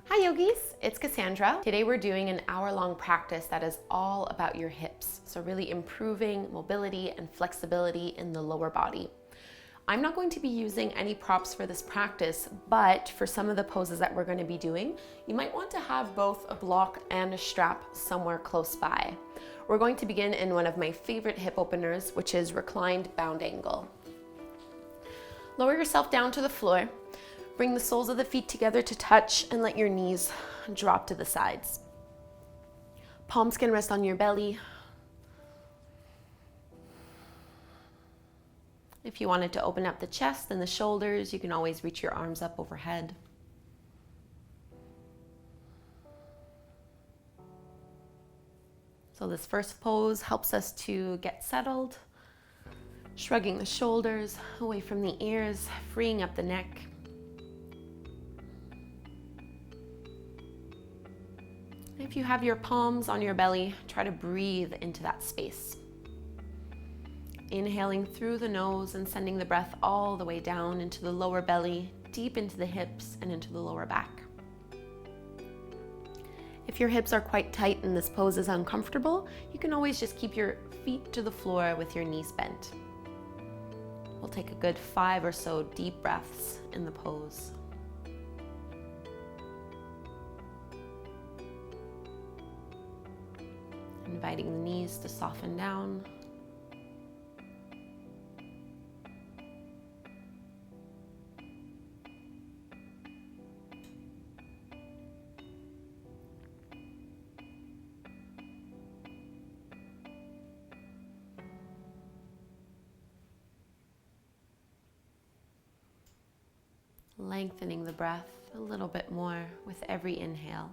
Hi yogis, it's Cassandra. Today we're doing an hour-long practice that is all about your hips. So really improving mobility and flexibility in the lower body. I'm not going to be using any props for this practice, but for some of the poses that we're going to be doing, you might want to have both a block and a strap somewhere close by. We're going to begin in one of my favorite hip openers, which is reclined bound angle. Lower yourself down to the floor. Bring the soles of the feet together to touch and let your knees drop to the sides. Palms can rest on your belly. If you wanted to open up the chest and the shoulders, you can always reach your arms up overhead. So this first pose helps us to get settled, shrugging the shoulders away from the ears, freeing up the neck. If you have your palms on your belly, try to breathe into that space. Inhaling through the nose and sending the breath all the way down into the lower belly, deep into the hips and into the lower back. If your hips are quite tight and this pose is uncomfortable, you can always just keep your feet to the floor with your knees bent. We'll take a good 5 or so deep breaths in the pose. Inviting the knees to soften down. Lengthening the breath a little bit more with every inhale.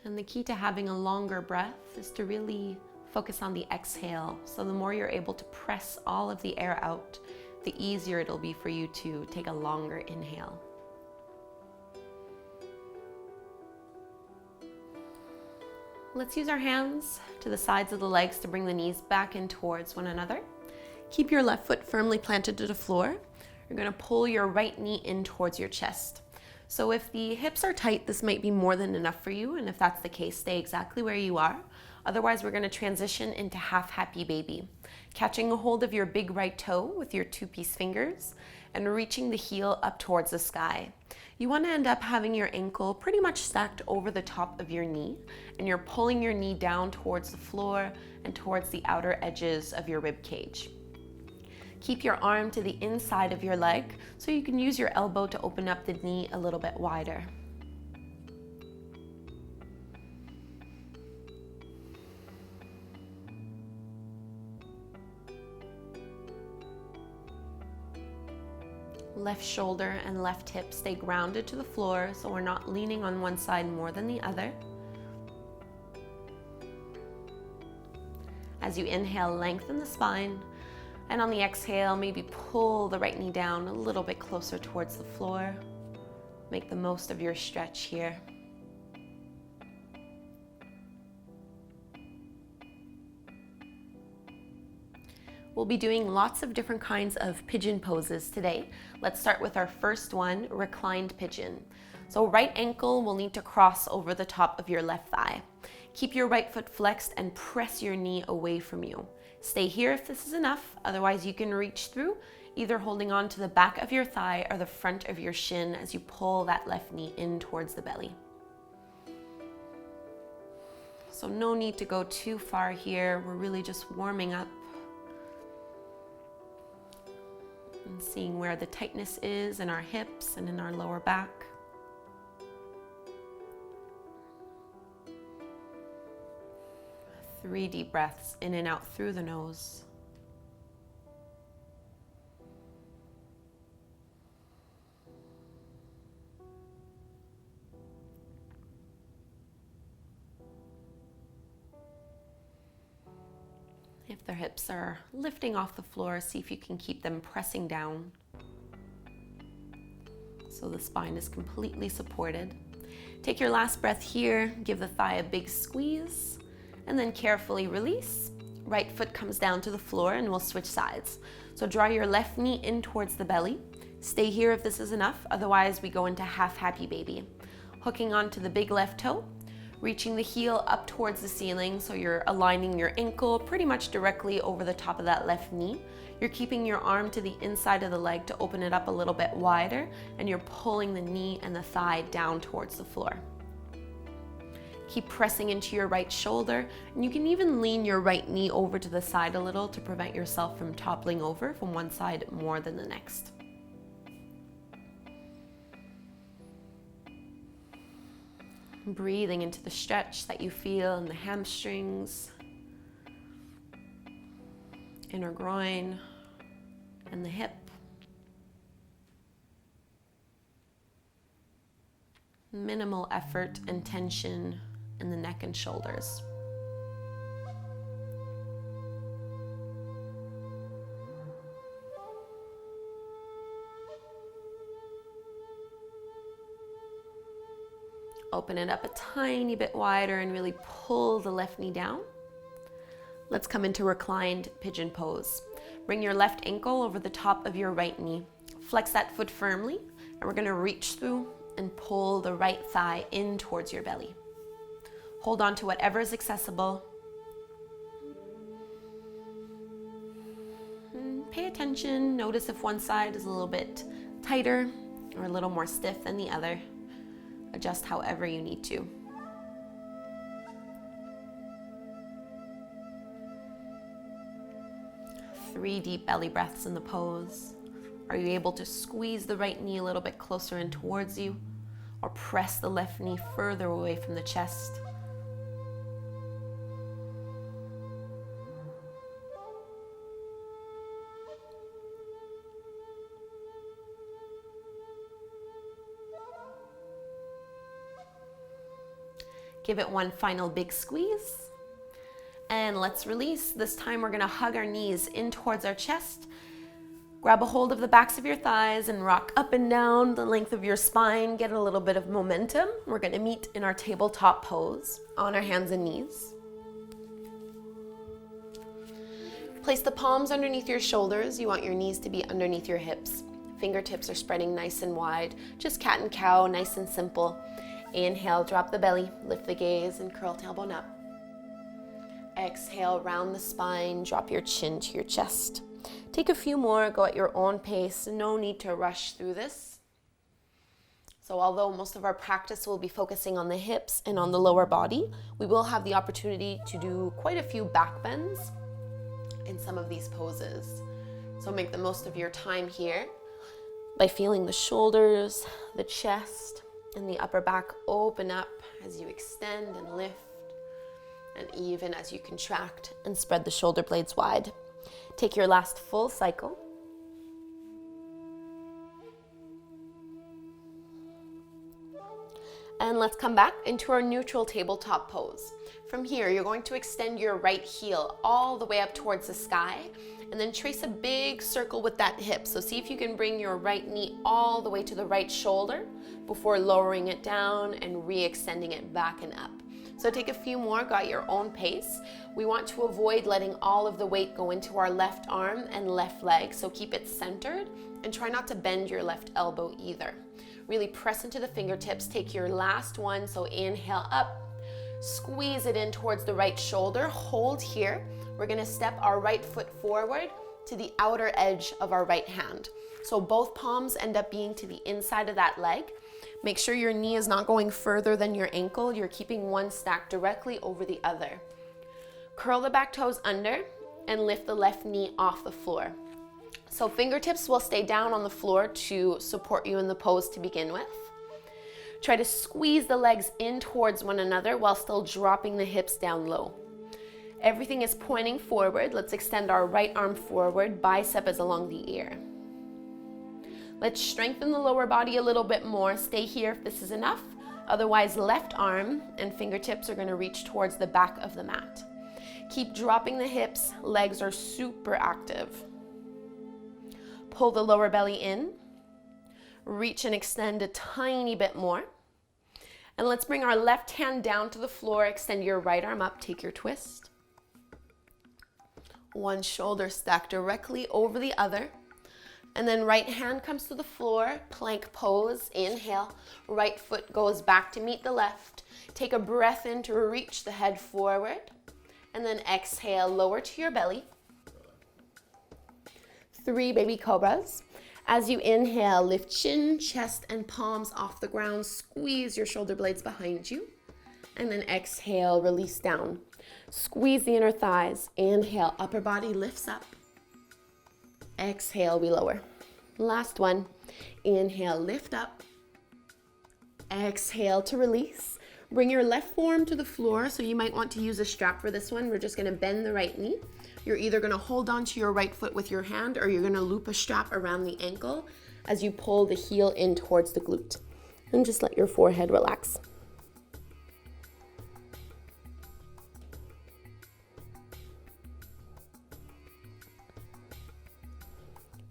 And the key to having a longer breath is to really focus on the exhale. So the more you're able to press all of the air out, the easier it'll be for you to take a longer inhale. Let's use our hands to the sides of the legs to bring the knees back in towards one another. Keep your left foot firmly planted to the floor. You're going to pull your right knee in towards your chest. So if the hips are tight, this might be more than enough for you, and if that's the case, stay exactly where you are. Otherwise, we're going to transition into half happy baby, catching a hold of your big right toe with your 2-piece fingers and reaching the heel up towards the sky. You want to end up having your ankle pretty much stacked over the top of your knee, and you're pulling your knee down towards the floor and towards the outer edges of your rib cage. Keep your arm to the inside of your leg so you can use your elbow to open up the knee a little bit wider. Left shoulder and left hip stay grounded to the floor so we're not leaning on one side more than the other. As you inhale, lengthen the spine. And on the exhale, maybe pull the right knee down a little bit closer towards the floor. Make the most of your stretch here. We'll be doing lots of different kinds of pigeon poses today. Let's start with our first one, reclined pigeon. So right ankle will need to cross over the top of your left thigh. Keep your right foot flexed and press your knee away from you. Stay here if this is enough, otherwise you can reach through, either holding on to the back of your thigh or the front of your shin as you pull that left knee in towards the belly. So no need to go too far here, we're really just warming up and seeing where the tightness is in our hips and in our lower back. Three deep breaths in and out through the nose. If the hips are lifting off the floor, see if you can keep them pressing down so the spine is completely supported. Take your last breath here, give the thigh a big squeeze, and then carefully release. right foot comes down to the floor and we'll switch sides. So draw your left knee in towards the belly. Stay here if this is enough, otherwise we go into half happy baby. Hooking onto the big left toe, reaching the heel up towards the ceiling so you're aligning your ankle pretty much directly over the top of that left knee. You're keeping your arm to the inside of the leg to open it up a little bit wider, and you're pulling the knee and the thigh down towards the floor. Keep pressing into your right shoulder, and you can even lean your right knee over to the side a little to prevent yourself from toppling over from one side more than the next. Breathing into the stretch that you feel in the hamstrings, inner groin, and the hip. Minimal effort and tension in the neck and shoulders. Open it up a tiny bit wider and really pull the left knee down. Let's come into Reclined Pigeon Pose. Bring your left ankle over the top of your right knee. Flex that foot firmly, and we're gonna reach through and pull the right thigh in towards your belly. Hold on to whatever is accessible. And pay attention, notice if one side is a little bit tighter or a little more stiff than the other. Adjust however you need to. Three deep belly breaths in the pose. Are you able to squeeze the right knee a little bit closer in towards you, or press the left knee further away from the chest? Give it one final big squeeze. And let's release. This time we're gonna hug our knees in towards our chest. Grab a hold of the backs of your thighs and rock up and down the length of your spine. Get a little bit of momentum. We're gonna meet in our tabletop pose on our hands and knees. Place the palms underneath your shoulders. You want your knees to be underneath your hips. Fingertips are spreading nice and wide. Just cat and cow, nice and simple. Inhale, drop the belly, lift the gaze, and curl tailbone up. Exhale, round the spine, drop your chin to your chest. Take a few more, go at your own pace. No need to rush through this. So although most of our practice will be focusing on the hips and on the lower body, we will have the opportunity to do quite a few back bends in some of these poses. So make the most of your time here by feeling the shoulders, the chest, and the upper back open up as you extend and lift, and even as you contract and spread the shoulder blades wide. Take your last full cycle. And let's come back into our neutral tabletop pose. From here, you're going to extend your right heel all the way up towards the sky, and then trace a big circle with that hip. So see if you can bring your right knee all the way to the right shoulder before lowering it down and re-extending it back and up. So take a few more, go at your own pace. We want to avoid letting all of the weight go into our left arm and left leg, so keep it centered and try not to bend your left elbow either. Really press into the fingertips, take your last one, so inhale up, squeeze it in towards the right shoulder, hold here. We're gonna step our right foot forward to the outer edge of our right hand. So both palms end up being to the inside of that leg. Make sure your knee is not going further than your ankle. You're keeping one stacked directly over the other. Curl the back toes under and lift the left knee off the floor. So fingertips will stay down on the floor to support you in the pose to begin with. Try to squeeze the legs in towards one another while still dropping the hips down low. Everything is pointing forward. Let's extend our right arm forward, bicep is along the ear. Let's strengthen the lower body a little bit more. Stay here if this is enough. Otherwise, left arm and fingertips are going to reach towards the back of the mat. Keep dropping the hips. Legs are super active. Pull the lower belly in. Reach and extend a tiny bit more. And let's bring our left hand down to the floor. Extend your right arm up. Take your twist. One shoulder stacked directly over the other. And then right hand comes to the floor, plank pose, inhale. Right foot goes back to meet the left. Take a breath in to reach the head forward. And then exhale, lower to your belly. 3 baby cobras. As you inhale, lift chin, chest, and palms off the ground. Squeeze your shoulder blades behind you. And then exhale, release down. Squeeze the inner thighs. Inhale, upper body lifts up. Exhale, we lower. Last one. Inhale, lift up. Exhale to release. Bring your left forearm to the floor. So you might want to use a strap for this one. We're just going to bend the right knee. You're either going to hold on to your right foot with your hand, or you're going to loop a strap around the ankle as you pull the heel in towards the glute. And just let your forehead relax.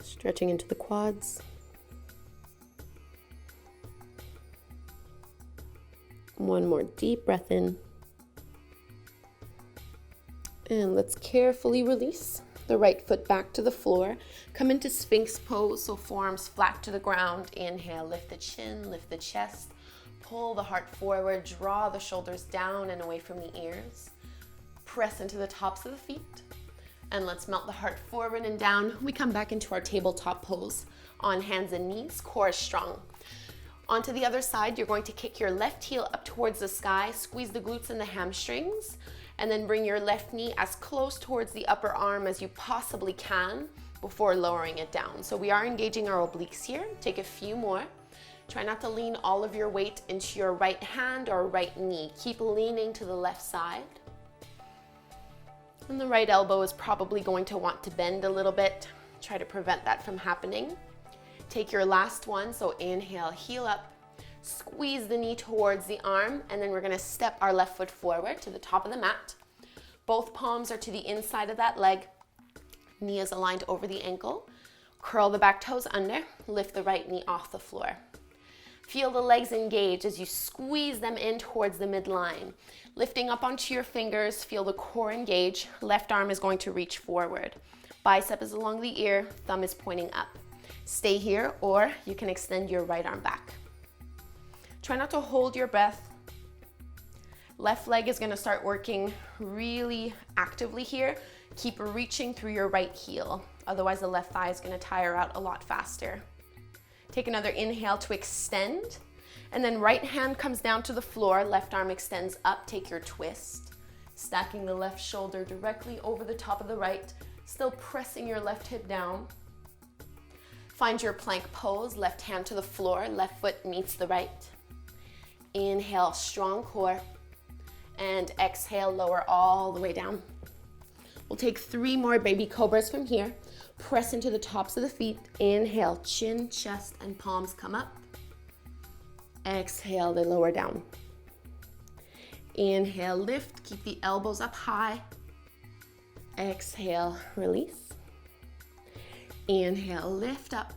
Stretching into the quads. One more deep breath in. And let's carefully release the right foot back to the floor. Come into Sphinx pose, so forearms flat to the ground. Inhale, lift the chin, lift the chest. Pull the heart forward, draw the shoulders down and away from the ears. Press into the tops of the feet. And let's melt the heart forward and down. We come back into our tabletop pose on hands and knees, core strong. Onto the other side, you're going to kick your left heel up towards the sky, squeeze the glutes and the hamstrings, and then bring your left knee as close towards the upper arm as you possibly can before lowering it down. So we are engaging our obliques here. Take a few more. Try not to lean all of your weight into your right hand or right knee. Keep leaning to the left side. And the right elbow is probably going to want to bend a little bit. Try to prevent that from happening. Take your last one, so inhale, heel up, squeeze the knee towards the arm, and then we're gonna step our left foot forward to the top of the mat. Both palms are to the inside of that leg. Knee is aligned over the ankle. Curl the back toes under, lift the right knee off the floor. Feel the legs engage as you squeeze them in towards the midline. Lifting up onto your fingers, feel the core engage. Left arm is going to reach forward. Bicep is along the ear, thumb is pointing up. Stay here, or you can extend your right arm back. Try not to hold your breath. Left leg is gonna start working really actively here. Keep reaching through your right heel. Otherwise, the left thigh is gonna tire out a lot faster. Take another inhale to extend. And then right hand comes down to the floor, left arm extends up, take your twist. Stacking the left shoulder directly over the top of the right, still pressing your left hip down. Find your plank pose, left hand to the floor, left foot meets the right. Inhale, strong core. And exhale, lower all the way down. We'll take 3 more baby cobras from here. Press into the tops of the feet. Inhale, chin, chest, and palms come up. Exhale, they lower down. Inhale, lift, keep the elbows up high. Exhale, release. Inhale, lift up.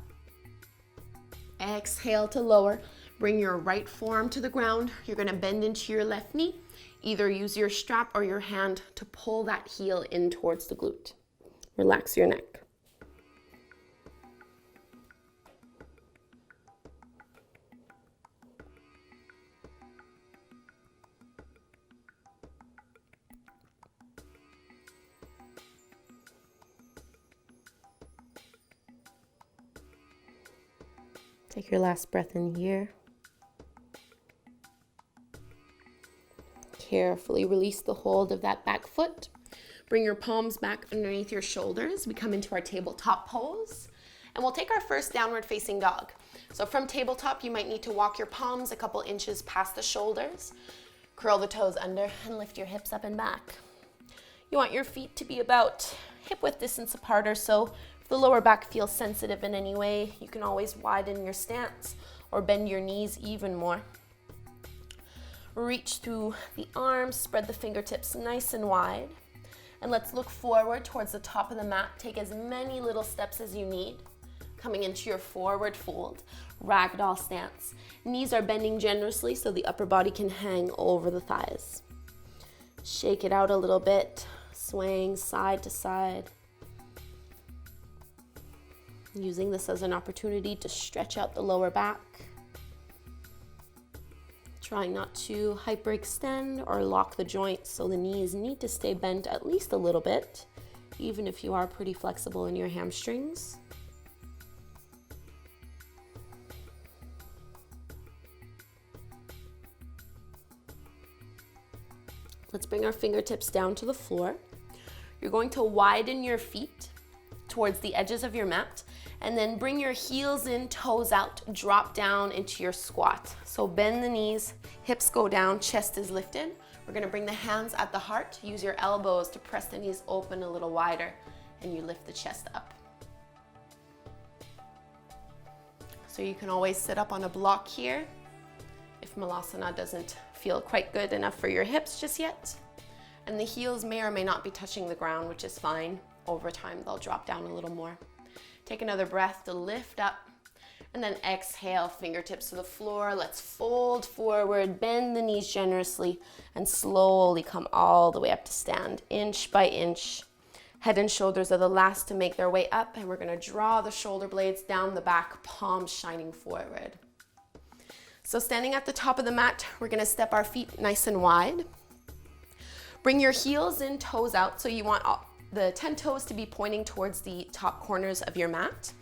Exhale to lower. Bring your right forearm to the ground. You're gonna bend into your left knee. Either use your strap or your hand to pull that heel in towards the glute. Relax your neck. Take your last breath in here. Carefully release the hold of that back foot. Bring your palms back underneath your shoulders. We come into our tabletop pose. And we'll take our first downward facing dog. So from tabletop, you might need to walk your palms a couple inches past the shoulders. Curl the toes under and lift your hips up and back. You want your feet to be about hip width distance apart or so. If the lower back feels sensitive in any way, you can always widen your stance or bend your knees even more. Reach through the arms, spread the fingertips nice and wide. And let's look forward towards the top of the mat. Take as many little steps as you need. Coming into your forward fold, ragdoll stance. Knees are bending generously so the upper body can hang over the thighs. Shake it out a little bit, swaying side to side. Using this as an opportunity to stretch out the lower back. Trying not to hyperextend or lock the joints, so the knees need to stay bent at least a little bit, even if you are pretty flexible in your hamstrings. Let's bring our fingertips down to the floor. You're going to widen your feet towards the edges of your mat, and then bring your heels in, toes out, drop down into your squat. So bend the knees, hips go down, chest is lifted. We're gonna bring the hands at the heart, use your elbows to press the knees open a little wider, and you lift the chest up. So you can always sit up on a block here if Malasana doesn't feel quite good enough for your hips just yet. And the heels may or may not be touching the ground, which is fine. Over time, they'll drop down a little more. Take another breath to lift up, and then exhale, fingertips to the floor. Let's fold forward, bend the knees generously, and slowly come all the way up to stand, inch by inch. Head and shoulders are the last to make their way up, and we're gonna draw the shoulder blades down the back, palms shining forward. So standing at the top of the mat, we're gonna step our feet nice and wide. Bring your heels in, toes out, so you want the 10 toes to be pointing towards the top corners of your mat.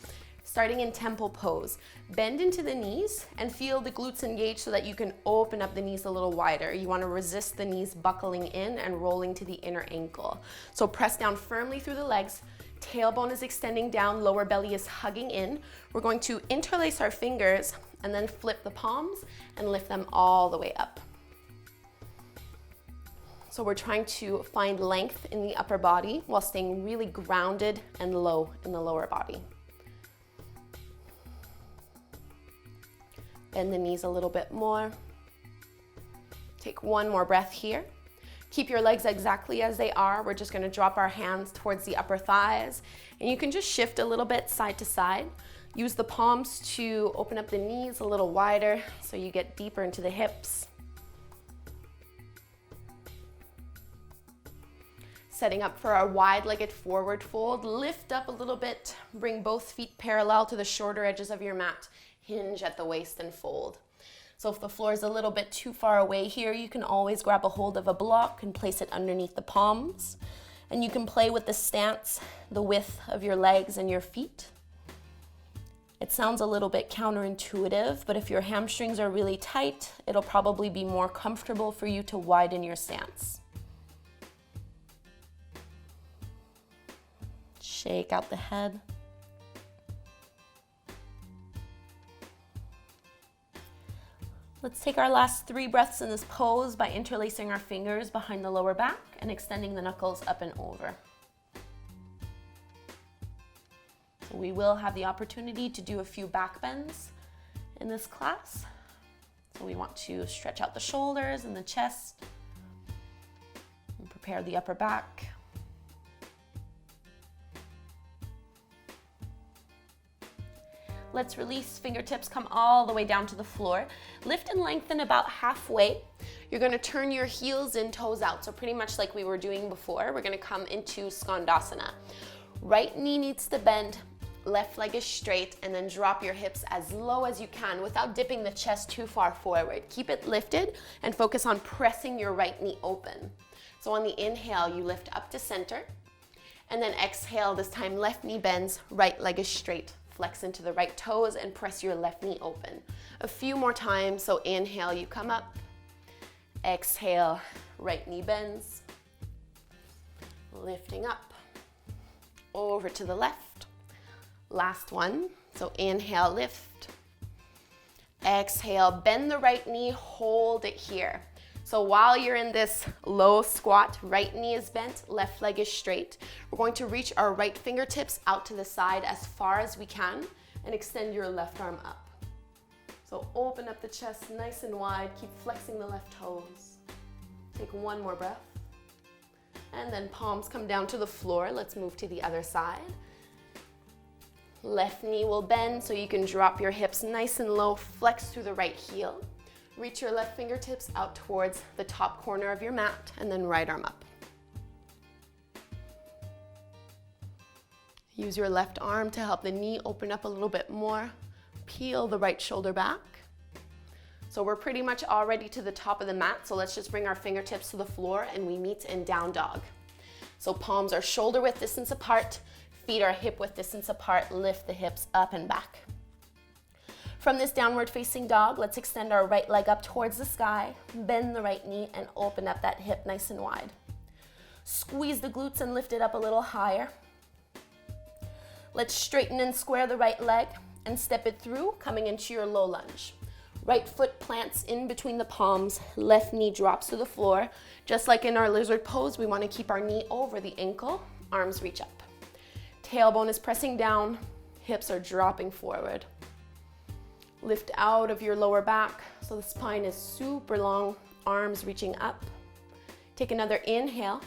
Starting in temple pose, bend into the knees and feel the glutes engage so that you can open up the knees a little wider. You want to resist the knees buckling in and rolling to the inner ankle. So press down firmly through the legs, tailbone is extending down, lower belly is hugging in. We're going to interlace our fingers and then flip the palms and lift them all the way up. So we're trying to find length in the upper body while staying really grounded and low in the lower body. Bend the knees a little bit more. Take one more breath here. Keep your legs exactly as they are. We're just gonna drop our hands towards the upper thighs, and you can just shift a little bit side to side. Use the palms to open up the knees a little wider so you get deeper into the hips. Setting up for our wide-legged forward fold, lift up a little bit, bring both feet parallel to the shorter edges of your mat, hinge at the waist and fold. So if the floor is a little bit too far away here, you can always grab a hold of a block and place it underneath the palms. And you can play with the stance, the width of your legs and your feet. It sounds a little bit counterintuitive, but if your hamstrings are really tight, it'll probably be more comfortable for you to widen your stance. Shake out the head. Let's take our last 3 breaths in this pose by interlacing our fingers behind the lower back and extending the knuckles up and over. So we will have the opportunity to do a few back bends in this class. So we want to stretch out the shoulders and the chest and prepare the upper back. Let's release, fingertips come all the way down to the floor. Lift and lengthen about halfway. You're gonna turn your heels in, toes out. So pretty much like we were doing before, we're gonna come into Skandasana. Right knee needs to bend, left leg is straight, and then drop your hips as low as you can without dipping the chest too far forward. Keep it lifted and focus on pressing your right knee open. So on the inhale, you lift up to center, and then exhale, this time left knee bends, right leg is straight. Flex into the right toes and press your left knee open. A few more times, so inhale, you come up. Exhale, right knee bends. Lifting up, over to the left. Last one, so inhale, lift. Exhale, bend the right knee, hold it here. So while you're in this low squat, right knee is bent, left leg is straight. We're going to reach our right fingertips out to the side as far as we can and extend your left arm up. So open up the chest nice and wide, keep flexing the left toes. Take one more breath. And then palms come down to the floor. Let's move to the other side. Left knee will bend so you can drop your hips nice and low, flex through the right heel. Reach your left fingertips out towards the top corner of your mat and then right arm up. Use your left arm to help the knee open up a little bit more. Peel the right shoulder back. So we're pretty much already to the top of the mat, so let's just bring our fingertips to the floor and we meet in down dog. So palms are shoulder width distance apart, feet are hip width distance apart, lift the hips up and back. From this downward facing dog, let's extend our right leg up towards the sky, bend the right knee and open up that hip nice and wide. Squeeze the glutes and lift it up a little higher. Let's straighten and square the right leg and step it through, coming into your low lunge. Right foot plants in between the palms, left knee drops to the floor. Just like in our lizard pose, we want to keep our knee over the ankle, arms reach up. Tailbone is pressing down, hips are dropping forward. Lift out of your lower back so the spine is super long, arms reaching up. Take another inhale.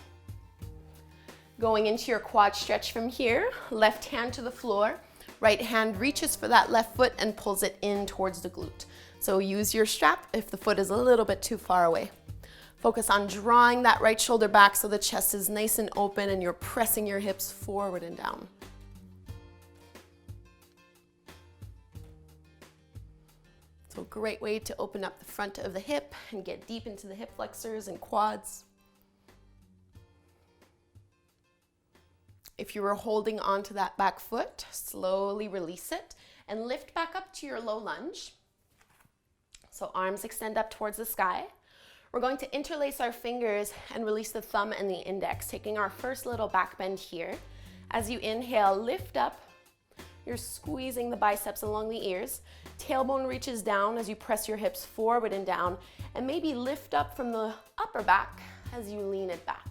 Going into your quad stretch from here, left hand to the floor, right hand reaches for that left foot and pulls it in towards the glute. So use your strap if the foot is a little bit too far away. Focus on drawing that right shoulder back so the chest is nice and open and you're pressing your hips forward and down. So a great way to open up the front of the hip and get deep into the hip flexors and quads. If you were holding onto that back foot, slowly release it and lift back up to your low lunge. So arms extend up towards the sky. We're going to interlace our fingers and release the thumb and the index, taking our first little back bend here. As you inhale, lift up. You're squeezing the biceps along the ears. Tailbone reaches down as you press your hips forward and down, and maybe lift up from the upper back as you lean it back.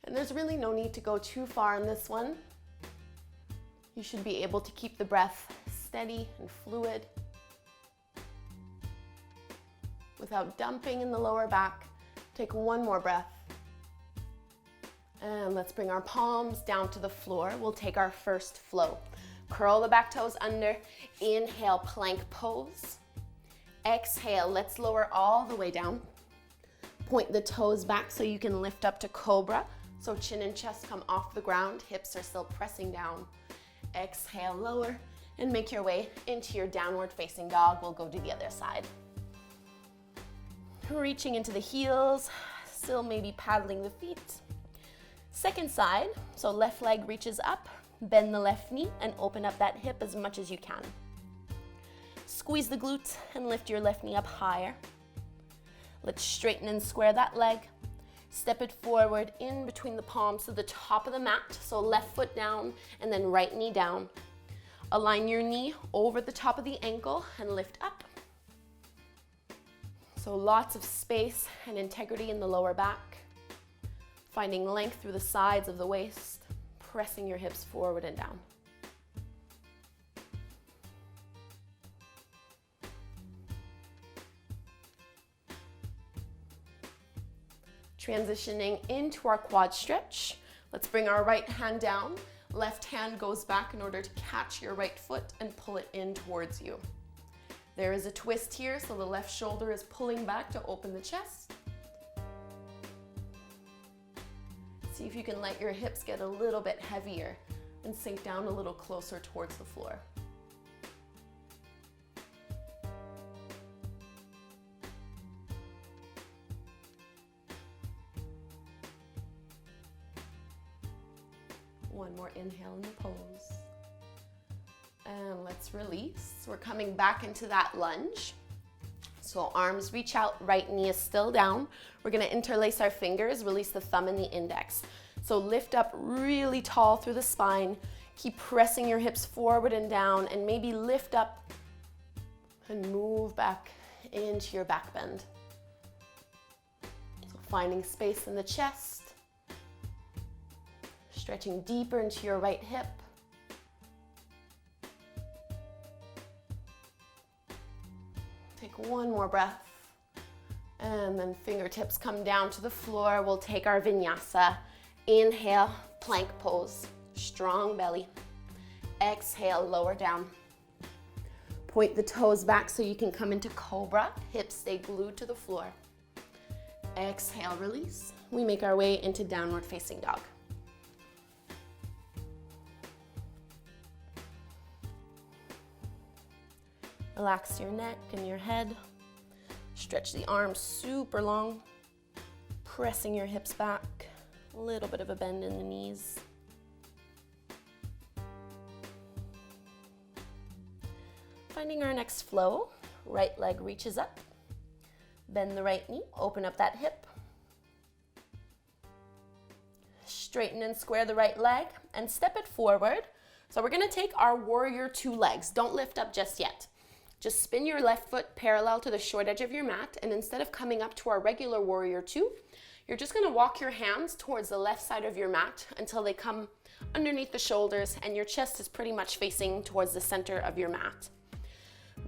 And there's really no need to go too far in this one. You should be able to keep the breath steady and fluid without dumping in the lower back. Take one more breath. And let's bring our palms down to the floor. We'll take our first flow. Curl the back toes under. Inhale, plank pose. Exhale, let's lower all the way down. Point the toes back so you can lift up to Cobra. So chin and chest come off the ground, hips are still pressing down. Exhale, lower, and make your way into your downward facing dog. We'll go to the other side. Reaching into the heels, still maybe paddling the feet. Second side, so left leg reaches up, bend the left knee and open up that hip as much as you can. Squeeze the glutes and lift your left knee up higher. Let's straighten and square that leg. Step it forward in between the palms to the top of the mat. So left foot down and then right knee down. Align your knee over the top of the ankle and lift up. So lots of space and integrity in the lower back. Finding length through the sides of the waist. Pressing your hips forward and down. Transitioning into our quad stretch. Let's bring our right hand down. Left hand goes back in order to catch your right foot and pull it in towards you. There is a twist here, so the left shoulder is pulling back to open the chest. See if you can let your hips get a little bit heavier and sink down a little closer towards the floor. One more inhale in the pose. And let's release. We're coming back into that lunge. So arms reach out, right knee is still down. We're gonna interlace our fingers, release the thumb and the index. So lift up really tall through the spine. Keep pressing your hips forward and down and maybe lift up and move back into your back bend. So finding space in the chest. Stretching deeper into your right hip. Take one more breath. And then fingertips come down to the floor. We'll take our vinyasa. Inhale, plank pose, strong belly. Exhale, lower down. Point the toes back so you can come into Cobra. Hips stay glued to the floor. Exhale, release. We make our way into downward facing dog. Relax your neck and your head. Stretch the arms super long, pressing your hips back. A little bit of a bend in the knees. Finding our next flow, right leg reaches up. Bend the right knee, open up that hip. Straighten and square the right leg and step it forward. So we're gonna take our warrior two legs. Don't lift up just yet. Just spin your left foot parallel to the short edge of your mat, and instead of coming up to our regular warrior two, you're just gonna walk your hands towards the left side of your mat until they come underneath the shoulders and your chest is pretty much facing towards the center of your mat.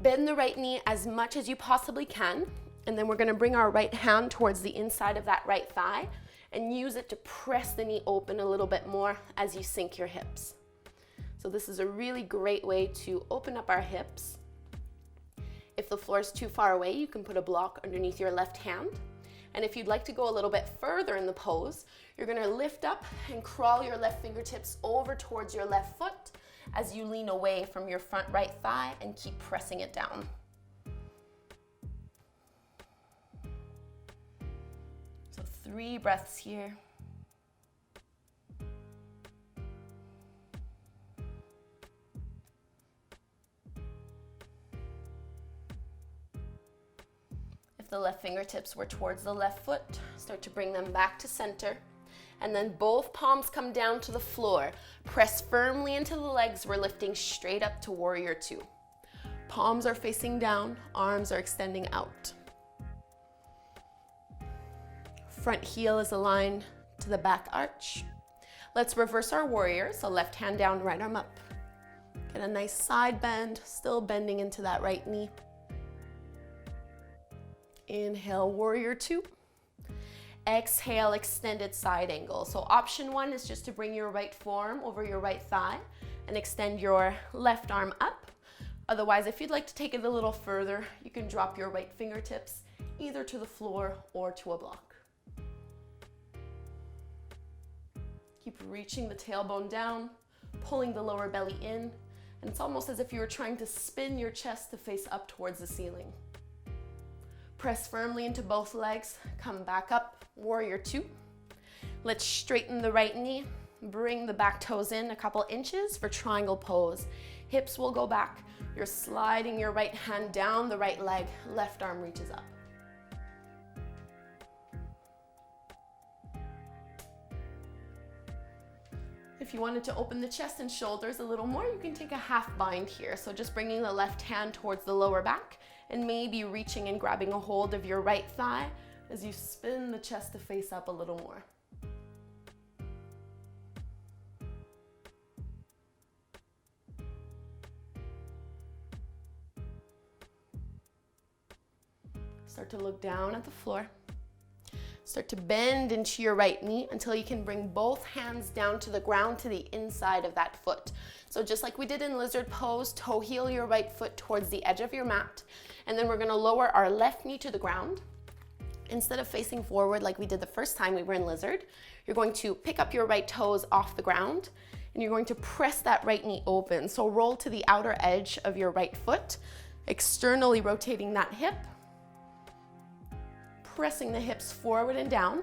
Bend the right knee as much as you possibly can, and then we're gonna bring our right hand towards the inside of that right thigh and use it to press the knee open a little bit more as you sink your hips. So this is a really great way to open up our hips. If the floor is too far away, you can put a block underneath your left hand. And if you'd like to go a little bit further in the pose, you're gonna lift up and crawl your left fingertips over towards your left foot as you lean away from your front right thigh and keep pressing it down. So 3 breaths here. The left fingertips were towards the left foot. Start to bring them back to center. And then both palms come down to the floor. Press firmly into the legs. We're lifting straight up to warrior two. Palms are facing down, arms are extending out. Front heel is aligned to the back arch. Let's reverse our warrior. So left hand down, right arm up. Get a nice side bend, still bending into that right knee. Inhale, warrior two. Exhale, extended side angle. So option 1 is just to bring your right forearm over your right thigh and extend your left arm up. Otherwise, if you'd like to take it a little further, you can drop your right fingertips either to the floor or to a block. Keep reaching the tailbone down, pulling the lower belly in, and it's almost as if you were trying to spin your chest to face up towards the ceiling. Press firmly into both legs, come back up, warrior two. Let's straighten the right knee, bring the back toes in a couple inches for triangle pose. Hips will go back. You're sliding your right hand down the right leg, left arm reaches up. If you wanted to open the chest and shoulders a little more, you can take a half bind here. So just bringing the left hand towards the lower back and maybe reaching and grabbing a hold of your right thigh as you spin the chest to face up a little more. Start to look down at the floor. Start to bend into your right knee until you can bring both hands down to the ground to the inside of that foot. So just like we did in lizard pose, toe heel your right foot towards the edge of your mat. And then we're gonna lower our left knee to the ground. Instead of facing forward like we did the first time we were in lizard, you're going to pick up your right toes off the ground and you're going to press that right knee open. So roll to the outer edge of your right foot, externally rotating that hip. Pressing the hips forward and down.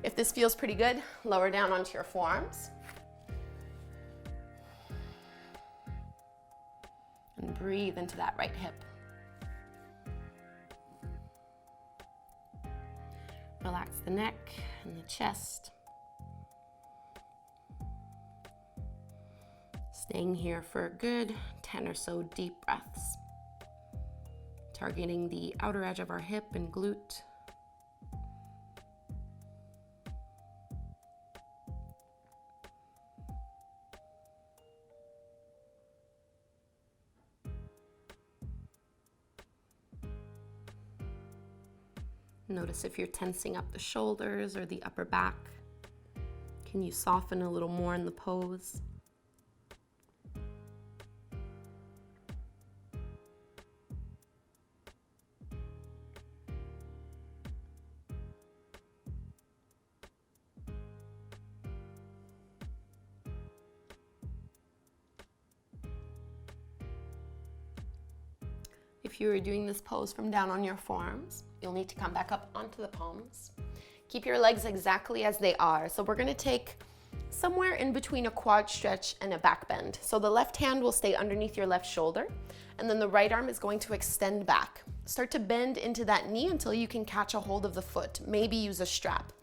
If this feels pretty good, lower down onto your forearms. And breathe into that right hip. Relax the neck and the chest. Staying here for a good 10 or so deep breaths. Targeting the outer edge of our hip and glute. Notice if you're tensing up the shoulders or the upper back. Can you soften a little more in the pose? If If you were doing this pose from down on your forearms, you'll need to come back up onto the palms. Keep your legs exactly as they are. So we're gonna take somewhere in between a quad stretch and a back bend. So the left hand will stay underneath your left shoulder, and then the right arm is going to extend back. Start to bend into that knee until you can catch a hold of the foot. Maybe use a strap.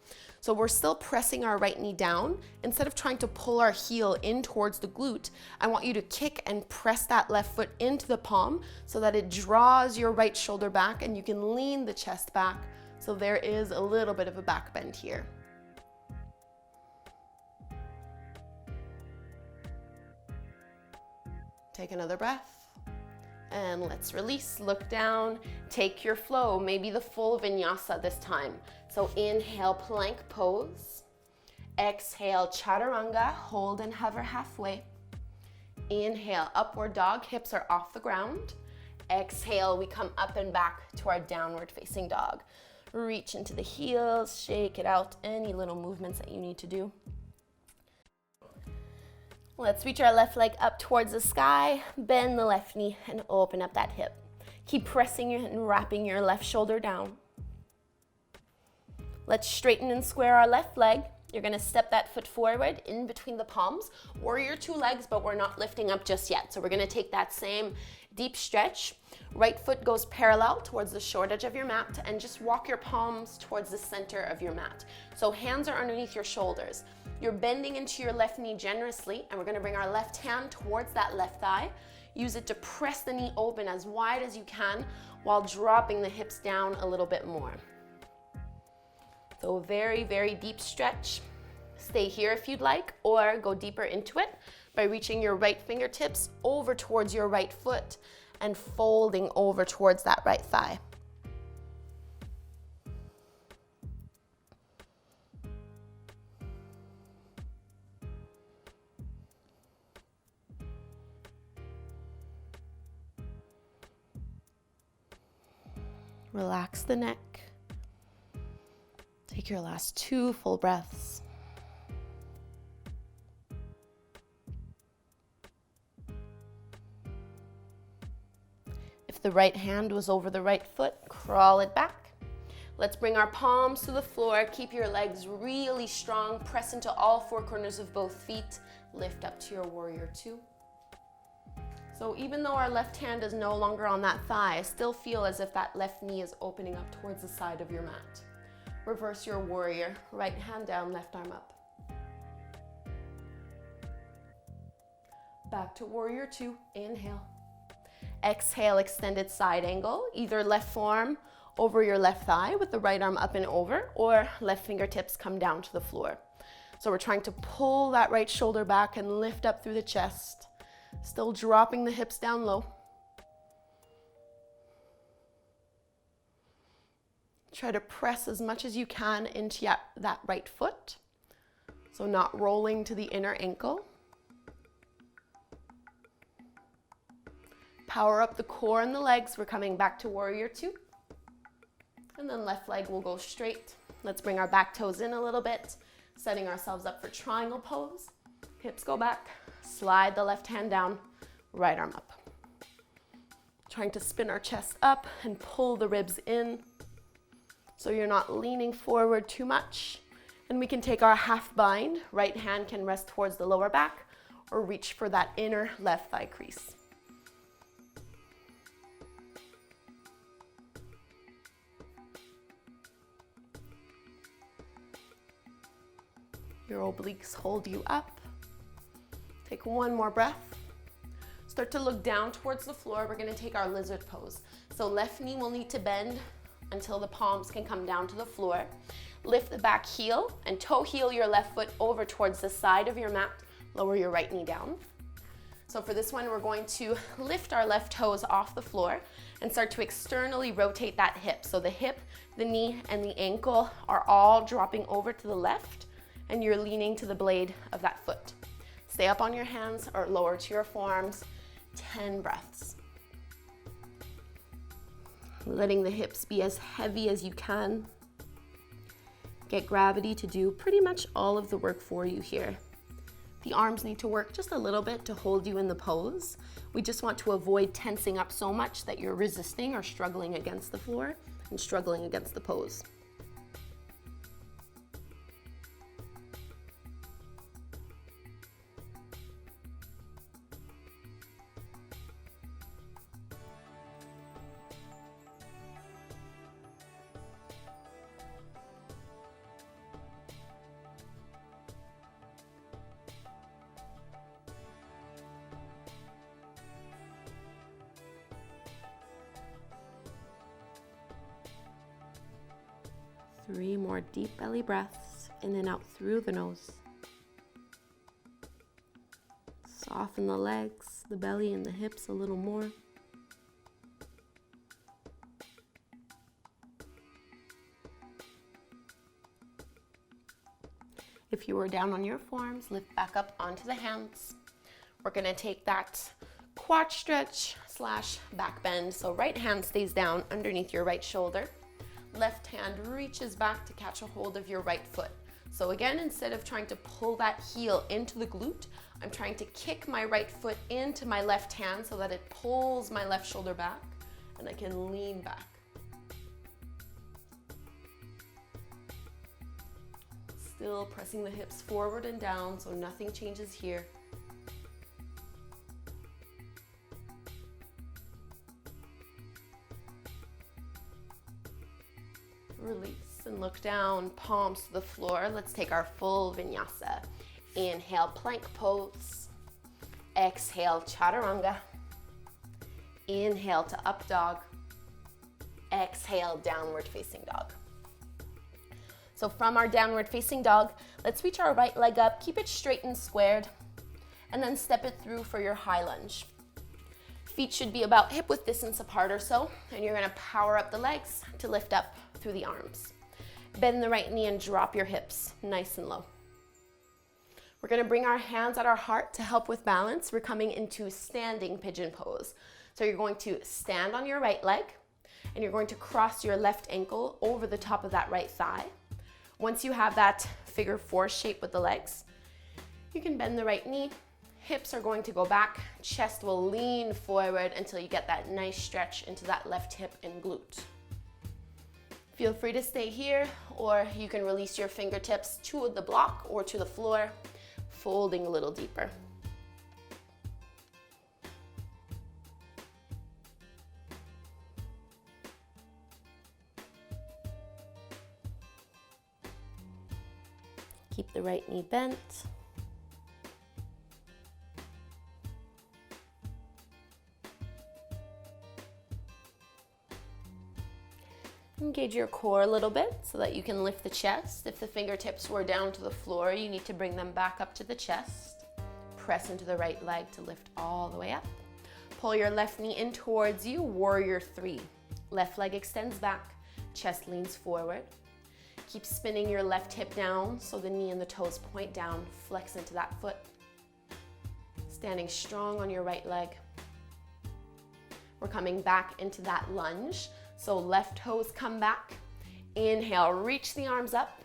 So we're still pressing our right knee down. Instead of trying to pull our heel in towards the glute, I want you to kick and press that left foot into the palm so that it draws your right shoulder back and you can lean the chest back. So there is a little bit of a back bend here. Take another breath. And let's release, look down, take your flow, maybe the full vinyasa this time. So inhale, plank pose. Exhale, chaturanga, hold and hover halfway. Inhale, upward dog, hips are off the ground. Exhale, we come up and back to our downward facing dog. Reach into the heels, shake it out, any little movements that you need to do. Let's reach our left leg up towards the sky, bend the left knee and open up that hip. Keep pressing and wrapping your left shoulder down. Let's straighten and square our left leg. You're gonna step that foot forward in between the palms. Warrior two legs, but we're not lifting up just yet. So we're gonna take that same deep stretch. Right foot goes parallel towards the short edge of your mat and just walk your palms towards the center of your mat. So hands are underneath your shoulders. You're bending into your left knee generously, and we're gonna bring our left hand towards that left thigh. Use it to press the knee open as wide as you can while dropping the hips down a little bit more. So very, very deep stretch. Stay here if you'd like, or go deeper into it by reaching your right fingertips over towards your right foot and folding over towards that right thigh. Relax the neck. Take your last 2 full breaths. If the right hand was over the right foot, crawl it back. Let's bring our palms to the floor. Keep your legs really strong. Press into all 4 corners of both feet. Lift up to your warrior 2. So even though our left hand is no longer on that thigh, I still feel as if that left knee is opening up towards the side of your mat. Reverse your warrior. Right hand down, left arm up. Back to warrior 2. Inhale. Exhale, extended side angle. Either left forearm over your left thigh with the right arm up and over, or left fingertips come down to the floor. So we're trying to pull that right shoulder back and lift up through the chest. Still dropping the hips down low. Try to press as much as you can into that right foot. So not rolling to the inner ankle. Power up the core and the legs. We're coming back to warrior 2. And then left leg will go straight. Let's bring our back toes in a little bit, setting ourselves up for triangle pose. Hips go back. Slide the left hand down, right arm up. Trying to spin our chest up and pull the ribs in so you're not leaning forward too much. And we can take our half bind. Right hand can rest towards the lower back or reach for that inner left thigh crease. Your obliques hold you up. Take one more breath. Start to look down towards the floor. We're gonna take our lizard pose. So left knee will need to bend until the palms can come down to the floor. Lift the back heel and toe heel your left foot over towards the side of your mat. Lower your right knee down. So for this one, we're going to lift our left toes off the floor and start to externally rotate that hip. So the hip, the knee, and the ankle are all dropping over to the left, and you're leaning to the blade of that foot. Stay up on your hands or lower to your forearms. 10 breaths. Letting the hips be as heavy as you can. Get gravity to do pretty much all of the work for you here. The arms need to work just a little bit to hold you in the pose. We just want to avoid tensing up so much that you're resisting or struggling against the floor and struggling against the pose. Three more deep belly breaths, in and out through the nose. Soften the legs, the belly, and the hips a little more. If you were down on your forearms, lift back up onto the hands. We're going to take that quad stretch / back bend. So right hand stays down underneath your right shoulder. Left hand reaches back to catch a hold of your right foot. So again, instead of trying to pull that heel into the glute, I'm trying to kick my right foot into my left hand so that it pulls my left shoulder back and I can lean back. Still pressing the hips forward and down so nothing changes here. Release and look down, palms to the floor. Let's take our full vinyasa. Inhale, plank pose. Exhale, chaturanga. Inhale to up dog. Exhale, downward facing dog. So from our downward facing dog, let's reach our right leg up, keep it straight and squared, and then step it through for your high lunge. Feet should be about hip width distance apart or so, and you're gonna power up the legs to lift up through the arms. Bend the right knee and drop your hips nice and low. We're gonna bring our hands at our heart to help with balance. We're coming into standing pigeon pose. So you're going to stand on your right leg, and you're going to cross your left ankle over the top of that right thigh. Once you have that figure 4 shape with the legs, you can bend the right knee. Hips are going to go back, chest will lean forward until you get that nice stretch into that left hip and glute. Feel free to stay here, or you can release your fingertips to the block or to the floor, folding a little deeper. Keep the right knee bent. Engage your core a little bit so that you can lift the chest. If the fingertips were down to the floor, you need to bring them back up to the chest. Press into the right leg to lift all the way up. Pull your left knee in towards you, warrior 3. Left leg extends back, chest leans forward. Keep spinning your left hip down so the knee and the toes point down, flex into that foot. Standing strong on your right leg. We're coming back into that lunge. So left toes come back. Inhale, reach the arms up.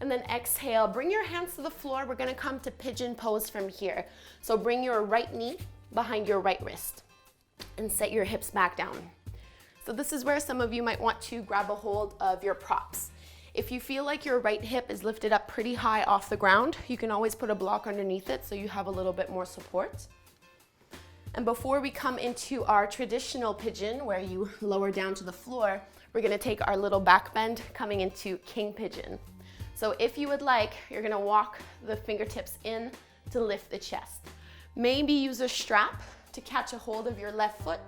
And then exhale, bring your hands to the floor. We're gonna come to pigeon pose from here. So bring your right knee behind your right wrist and set your hips back down. So this is where some of you might want to grab a hold of your props. If you feel like your right hip is lifted up pretty high off the ground, you can always put a block underneath it so you have a little bit more support. And before we come into our traditional pigeon, where you lower down to the floor, we're gonna take our little back bend coming into king pigeon. So if you would like, you're gonna walk the fingertips in to lift the chest. Maybe use a strap to catch a hold of your left foot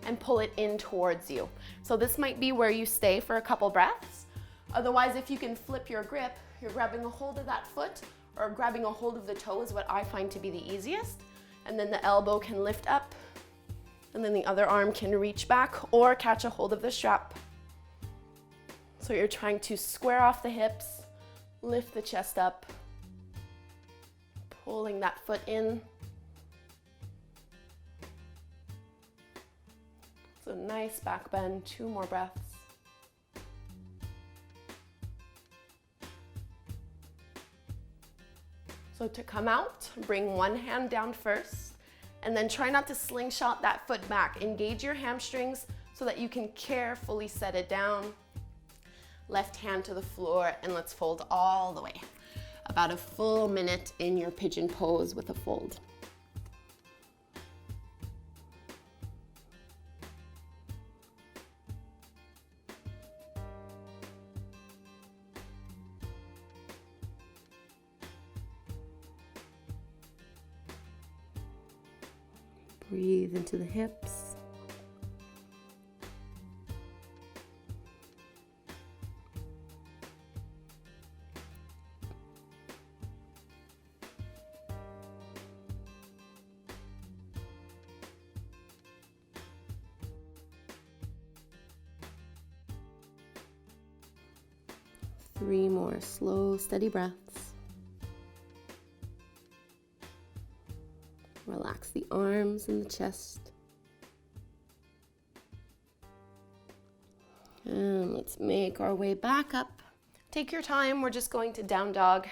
and pull it in towards you. So this might be where you stay for a couple breaths. Otherwise, if you can flip your grip, you're grabbing a hold of that foot or grabbing a hold of the toe is what I find to be the easiest. And then the elbow can lift up and then the other arm can reach back or catch a hold of the strap. So you're trying to square off the hips, lift the chest up, pulling that foot in. So nice back bend, 2 more breaths. So So to come out, bring one hand down first, and then try not to slingshot that foot back. Engage your hamstrings so that you can carefully set it down. Left hand to the floor, and let's fold all the way. About a full minute in your pigeon pose with a fold. Breathe into the hips. Three more slow, steady breaths. Relax the arms and the chest. And let's make our way back up. Take your time. We're just going to down dog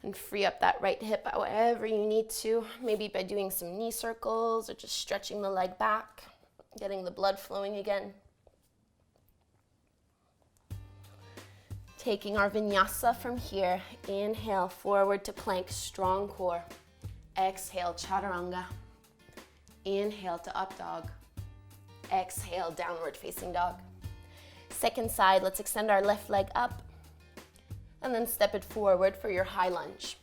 and free up that right hip however you need to. Maybe by doing some knee circles or just stretching the leg back, getting the blood flowing again. Taking our vinyasa from here. Inhale, forward to plank, strong core. Exhale, chaturanga. Inhale to up dog. Exhale, downward facing dog. Second side, let's extend our left leg up and then step it forward for your high lunge.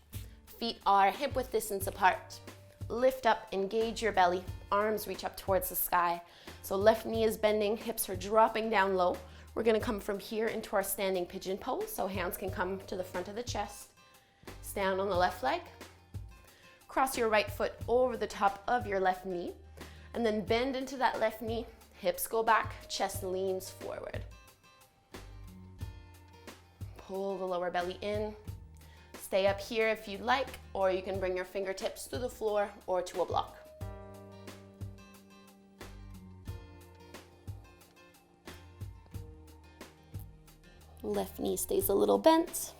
Feet are hip width distance apart. Lift up, engage your belly. Arms reach up towards the sky. So left knee is bending, hips are dropping down low. We're gonna come from here into our standing pigeon pose, so hands can come to the front of the chest. Stand on the left leg. Cross your right foot over the top of your left knee, and then bend into that left knee. Hips go back, chest leans forward. Pull the lower belly in. Stay up here if you'd like, or you can bring your fingertips to the floor or to a block. Left knee stays a little bent.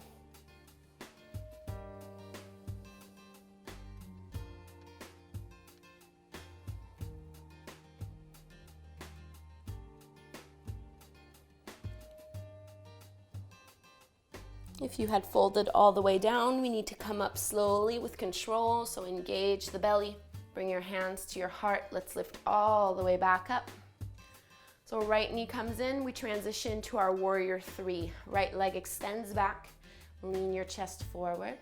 If you had folded all the way down, we need to come up slowly with control. So engage the belly, bring your hands to your heart. Let's lift all the way back up. So right knee comes in, we transition to our warrior three. Right leg extends back, lean your chest forward.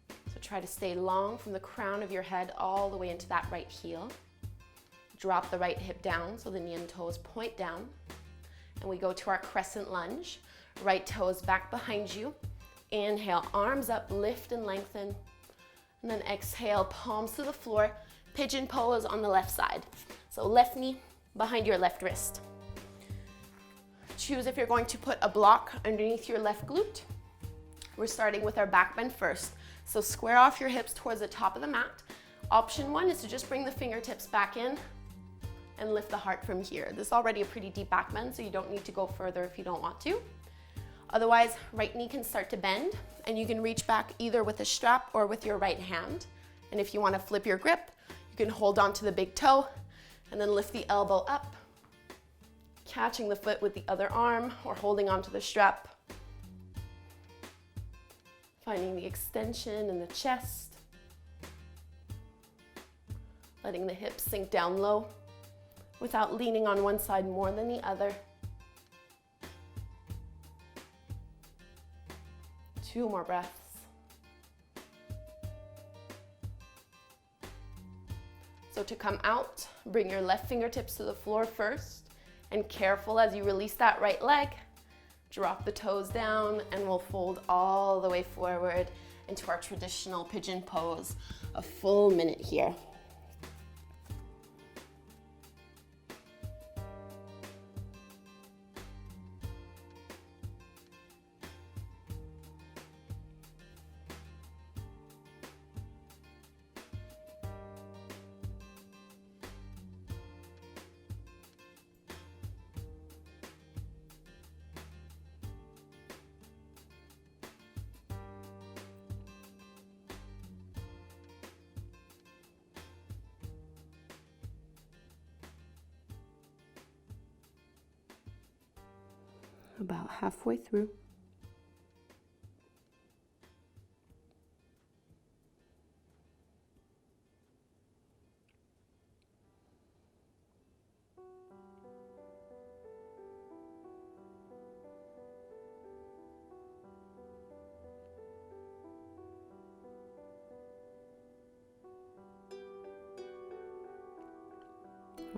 So try to stay long from the crown of your head all the way into that right heel. Drop the right hip down so the knee and toes point down. And we go to our crescent lunge. Right toes back behind you. Inhale, arms up, lift and lengthen. And then exhale, palms to the floor. Pigeon pose on the left side. So left knee behind your left wrist. Choose if you're going to put a block underneath your left glute. We're starting with our back bend first. So square off your hips towards the top of the mat. Option one is to just bring the fingertips back in and lift the heart from here. This is already a pretty deep back bend, so you don't need to go further if you don't want to. Otherwise, right knee can start to bend, and you can reach back either with a strap or with your right hand. And if you want to flip your grip, you can hold on to the big toe and then lift the elbow up, catching the foot with the other arm or holding onto the strap. Finding the extension in the chest. Letting the hips sink down low without leaning on one side more than the other. 2 more breaths. So to come out, bring your left fingertips to the floor first, and careful as you release that right leg, drop the toes down, and we'll fold all the way forward into our traditional pigeon pose. A full minute here. About halfway through.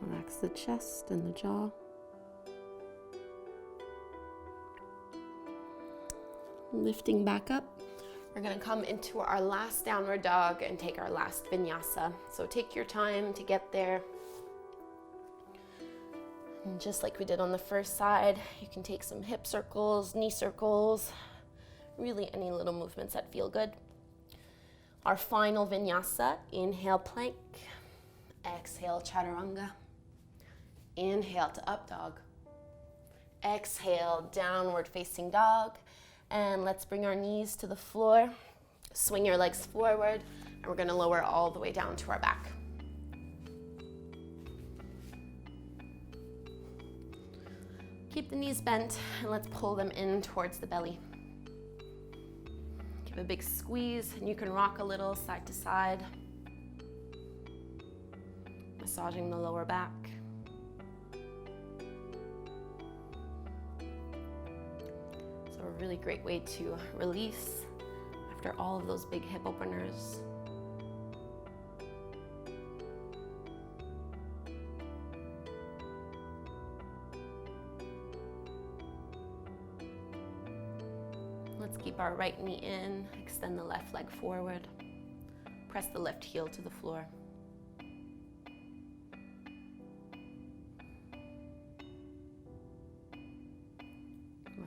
Relax the chest and the jaw. Lifting back up, we're going to come into our last downward dog and take our last vinyasa. So take your time to get there. And just like we did on the first side, you can take some hip circles, knee circles, really any little movements that feel good. Our final vinyasa, inhale plank, exhale chaturanga. Inhale to up dog. Exhale, downward facing dog. And let's bring our knees to the floor. Swing your legs forward, and we're going to lower all the way down to our back. Keep the knees bent, and let's pull them in towards the belly. Give a big squeeze, and you can rock a little side to side, massaging the lower back. A really great way to release after all of those big hip openers. Let's keep our right knee in, extend the left leg forward, press the left heel to the floor.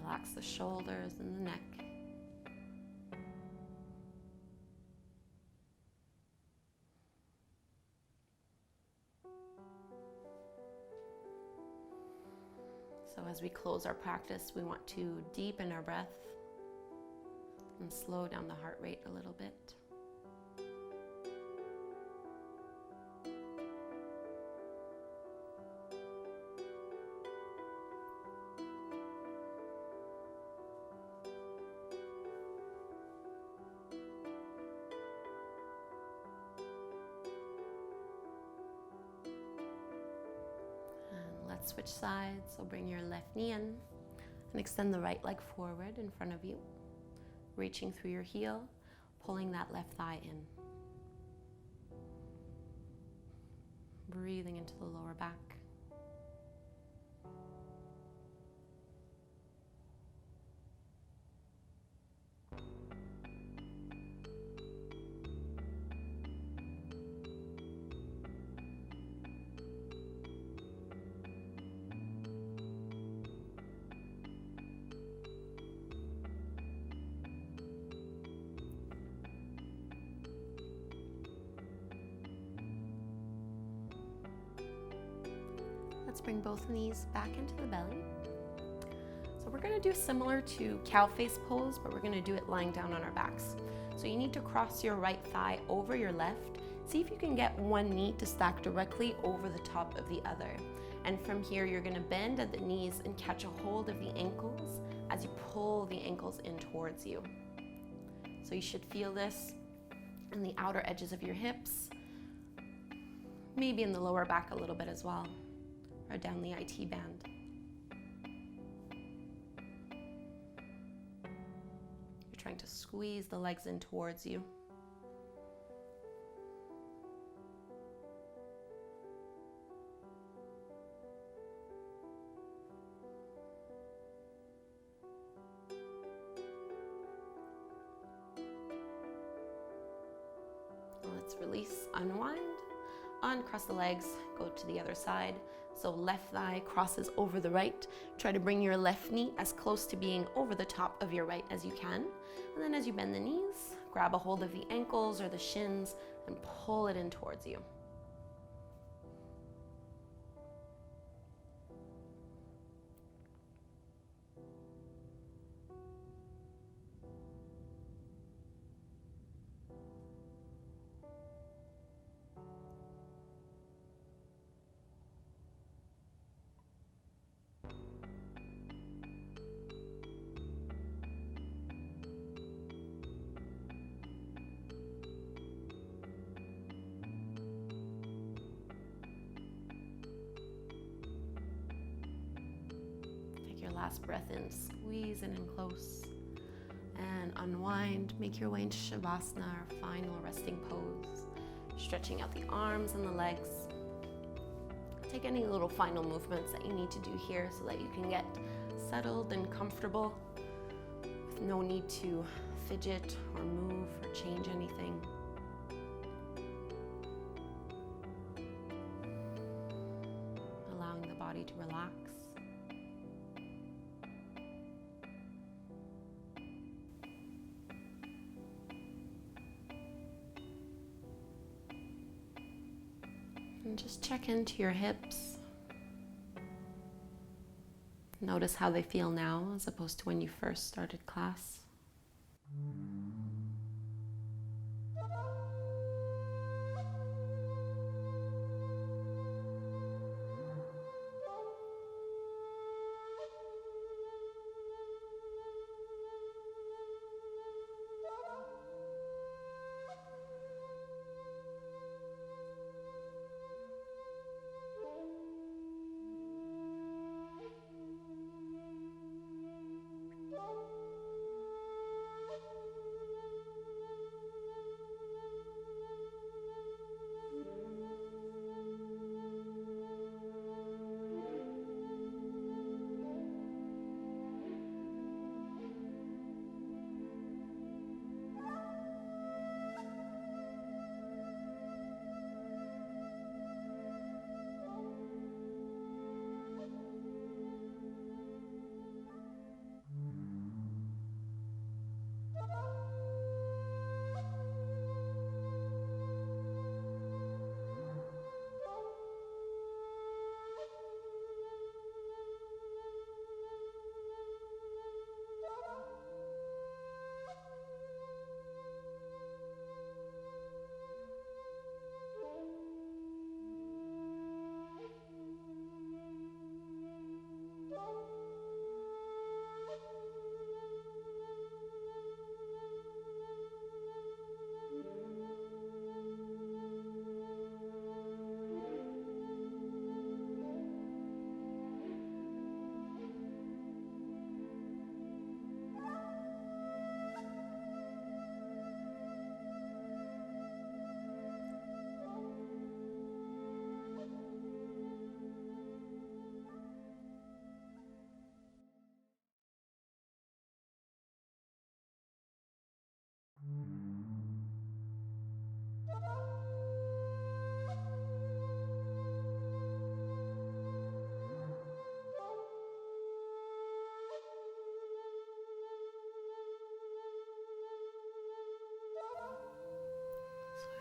Relax the shoulders and the neck. So as we close our practice, we want to deepen our breath and slow down the heart rate a little bit. Let's switch sides, so bring your left knee in and extend the right leg forward in front of you, reaching through your heel, pulling that left thigh in. Breathing into the lower back. Let's bring both knees back into the belly. So we're going to do similar to cow face pose, but we're going to do it lying down on our backs. So you need to cross your right thigh over your left. See if you can get one knee to stack directly over the top of the other. And from here, you're going to bend at the knees and catch a hold of the ankles as you pull the ankles in towards you. So you should feel this in the outer edges of your hips, maybe in the lower back a little bit as well, or down the IT band. You're trying to squeeze the legs in towards you. Let's release, unwind, uncross the legs, go to the other side. So left thigh crosses over the right. Try to bring your left knee as close to being over the top of your right as you can. And then as you bend the knees, grab a hold of the ankles or the shins and pull it in towards you. last breath in, squeeze it in close. And unwind, make your way into Shavasana, our final resting pose. Stretching out the arms and the legs. Take any little final movements that you need to do here so that you can get settled and comfortable with no need to fidget or move or change anything. Allowing the body to relax. And just check into your hips. Notice how they feel now as opposed to when you first started class.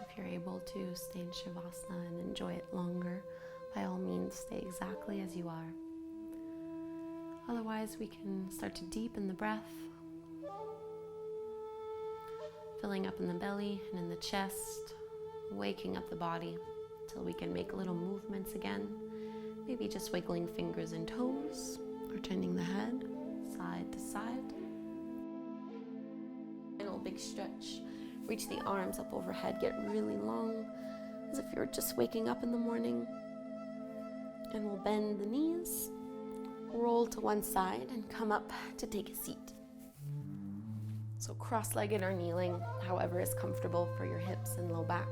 If you're able to stay in Shavasana and enjoy it longer, by all means stay exactly as you are. Otherwise, we can start to deepen the breath, filling up in the belly and in the chest, waking up the body till we can make little movements again. Maybe just wiggling fingers and toes or turning the head side to side. Final big stretch. Reach the arms up overhead, get really long, as if you're just waking up in the morning. And we'll bend the knees, roll to one side, and come up to take a seat. So cross-legged or kneeling, however is comfortable for your hips and low back.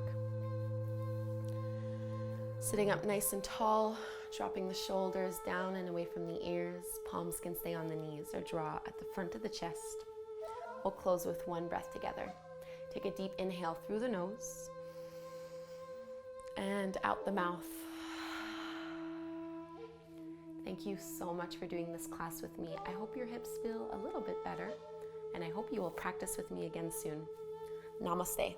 Sitting up nice and tall, dropping the shoulders down and away from the ears. Palms can stay on the knees or draw at the front of the chest. We'll close with one breath together. Take a deep inhale through the nose and out the mouth. Thank you so much for doing this class with me. I hope your hips feel a little bit better, and I hope you will practice with me again soon. Namaste.